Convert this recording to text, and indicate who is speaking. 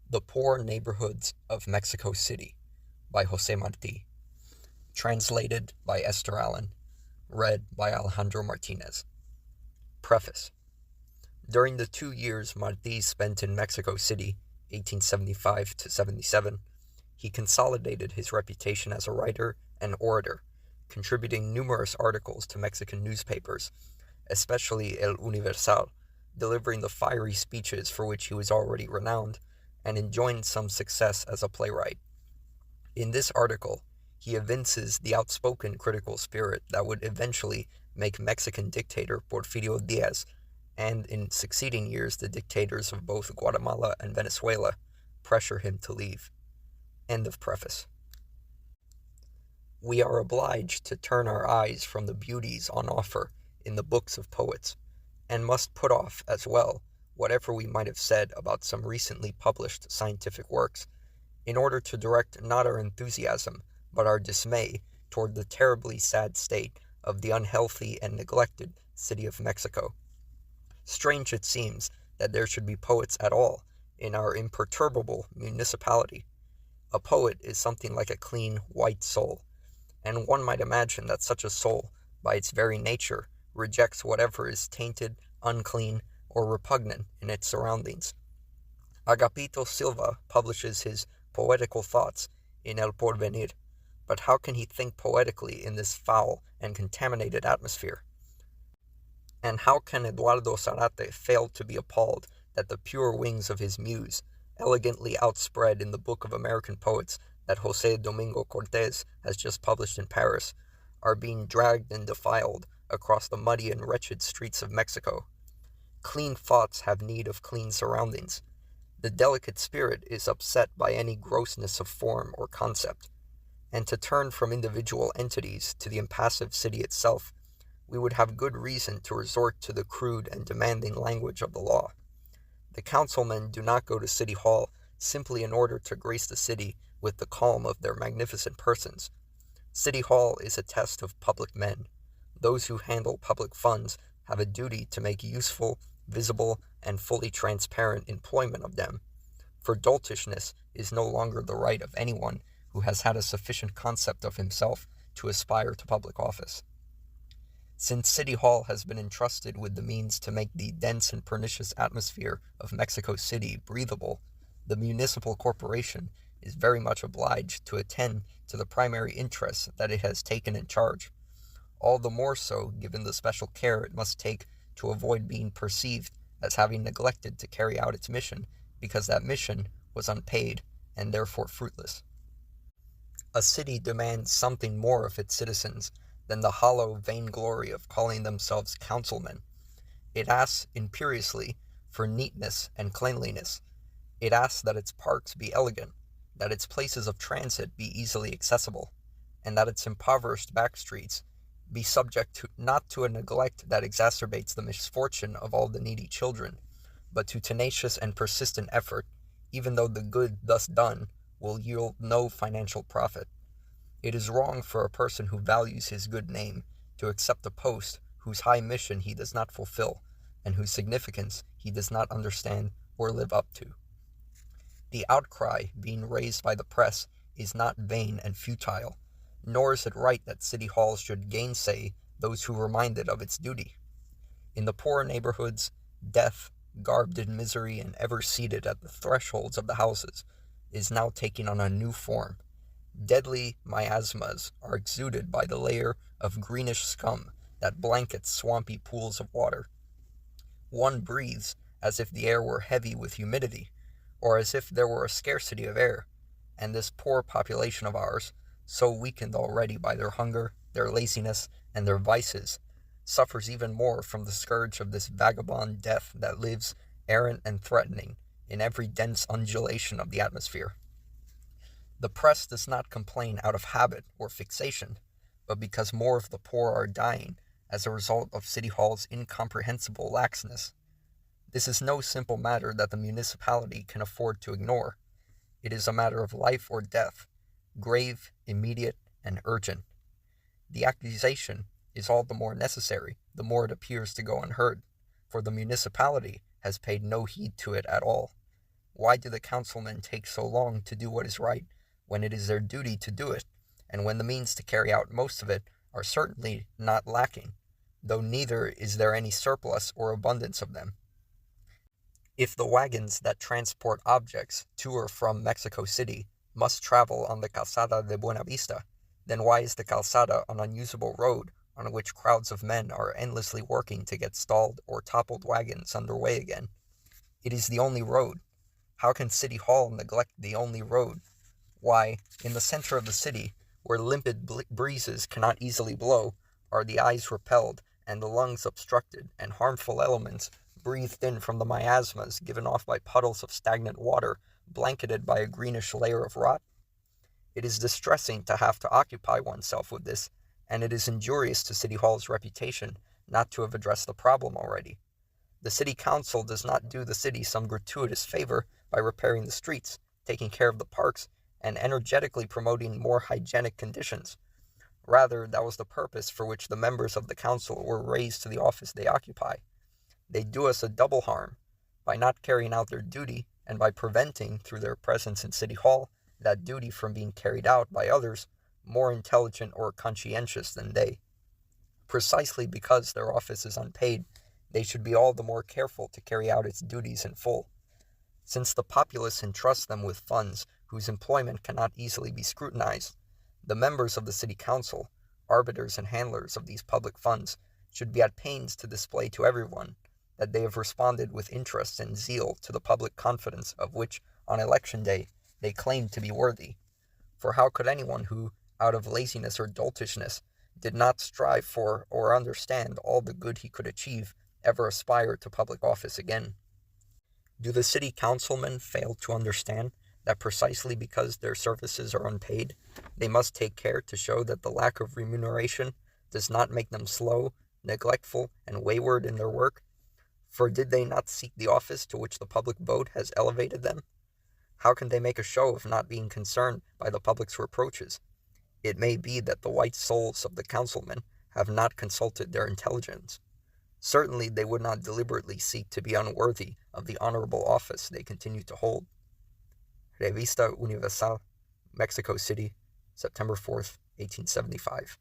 Speaker 1: The Poor Neighborhoods of Mexico City by José Martí. Translated by Esther Allen. Read by Alejandro Martinez. Preface. During the 2 years Martí spent in Mexico City, 1875 to 77, he consolidated his reputation as a writer and orator, contributing numerous articles to Mexican newspapers, especially El Universal, delivering the fiery speeches for which he was already renowned, and enjoying some success as a playwright. In this article, he evinces the outspoken critical spirit that would eventually make Mexican dictator Porfirio Diaz, and in succeeding years the dictators of both Guatemala and Venezuela, pressure him to leave. End of preface. We are obliged to turn our eyes from the beauties on offer in the books of poets, and must put off as well whatever we might have said about some recently published scientific works, in order to direct not our enthusiasm, but our dismay toward the terribly sad state of the unhealthy and neglected city of Mexico. Strange it seems that there should be poets at all in our imperturbable municipality. A poet is something like a clean, white soul, and one might imagine that such a soul, by its very nature, rejects whatever is tainted, unclean, or repugnant in its surroundings. Agapito Silva publishes his poetical thoughts in El Porvenir, but how can he think poetically in this foul and contaminated atmosphere? And how can Eduardo Zarate fail to be appalled that the pure wings of his muse, elegantly outspread in the Book of American Poets that José Domingo Cortés has just published in Paris, are being dragged and defiled across the muddy and wretched streets of Mexico? Clean thoughts have need of clean surroundings. The delicate spirit is upset by any grossness of form or concept, and to turn from individual entities to the impassive city itself, we would have good reason to resort to the crude and demanding language of the law. The councilmen do not go to City Hall simply in order to grace the city with the calm of their magnificent persons. City Hall is a test of public men. Those who handle public funds have a duty to make useful, visible, and fully transparent employment of them, for doltishness is no longer the right of anyone who has had a sufficient concept of himself to aspire to public office. Since City Hall has been entrusted with the means to make the dense and pernicious atmosphere of Mexico City breathable, the municipal corporation is very much obliged to attend to the primary interests that it has taken in charge, all the more so given the special care it must take to avoid being perceived as having neglected to carry out its mission, because that mission was unpaid and therefore fruitless. A city demands something more of its citizens than the hollow vainglory of calling themselves councilmen. It asks imperiously for neatness and cleanliness. It asks that its parks be elegant, that its places of transit be easily accessible, and that its impoverished back streets be subject to, not to a neglect that exacerbates the misfortune of all the needy children, but to tenacious and persistent effort, even though the good thus done will yield no financial profit. It is wrong for a person who values his good name to accept a post whose high mission he does not fulfill, and whose significance he does not understand or live up to. The outcry being raised by the press is not vain and futile, nor is it right that City Halls should gainsay those who remind it of its duty. In the poor neighborhoods, death, garbed in misery and ever seated at the thresholds of the houses, is now taking on a new form. Deadly miasmas are exuded by the layer of greenish scum that blankets swampy pools of water. One breathes as if the air were heavy with humidity, or as if there were a scarcity of air, and this poor population of ours, so weakened already by their hunger, their laziness, and their vices, suffers even more from the scourge of this vagabond death that lives, errant and threatening, in every dense undulation of the atmosphere. The press does not complain out of habit or fixation, but because more of the poor are dying as a result of City Hall's incomprehensible laxness. This is no simple matter that the municipality can afford to ignore. It is a matter of life or death, grave, immediate, and urgent. The accusation is all the more necessary the more it appears to go unheard, for the municipality has paid no heed to it at all. Why do the councilmen take so long to do what is right, when it is their duty to do it, and when the means to carry out most of it are certainly not lacking, though neither is there any surplus or abundance of them? If the wagons that transport objects to or from Mexico City must travel on the Calzada de Buenavista, then why is the Calzada an unusable road on which crowds of men are endlessly working to get stalled or toppled wagons under way again? It is the only road. How can City Hall neglect the only road? Why, in the center of the city, where limpid breezes cannot easily blow, are the eyes repelled and the lungs obstructed, and harmful elements breathed in from the miasmas given off by puddles of stagnant water blanketed by a greenish layer of rot? It is distressing to have to occupy oneself with this, and it is injurious to City Hall's reputation not to have addressed the problem already. The City Council does not do the city some gratuitous favor by repairing the streets, taking care of the parks, and energetically promoting more hygienic conditions. Rather, that was the purpose for which the members of the council were raised to the office they occupy. They do us a double harm, by not carrying out their duty, and by preventing, through their presence in City Hall, that duty from being carried out by others more intelligent or conscientious than they. Precisely because their office is unpaid, they should be all the more careful to carry out its duties in full. Since the populace entrusts them with funds whose employment cannot easily be scrutinized, the members of the City Council, arbiters and handlers of these public funds, should be at pains to display to everyone that they have responded with interest and zeal to the public confidence of which, on election day, they claim to be worthy. For how could anyone who, out of laziness or doltishness, did not strive for or understand all the good he could achieve, ever aspire to public office again? Do the city councilmen fail to understand that precisely because their services are unpaid, they must take care to show that the lack of remuneration does not make them slow, neglectful, and wayward in their work? For did they not seek the office to which the public vote has elevated them? How can they make a show of not being concerned by the public's reproaches? It may be that the white souls of the councilmen have not consulted their intelligence. Certainly they would not deliberately seek to be unworthy of the honorable office they continue to hold. Revista Universal, Mexico City, September 4th, 1875.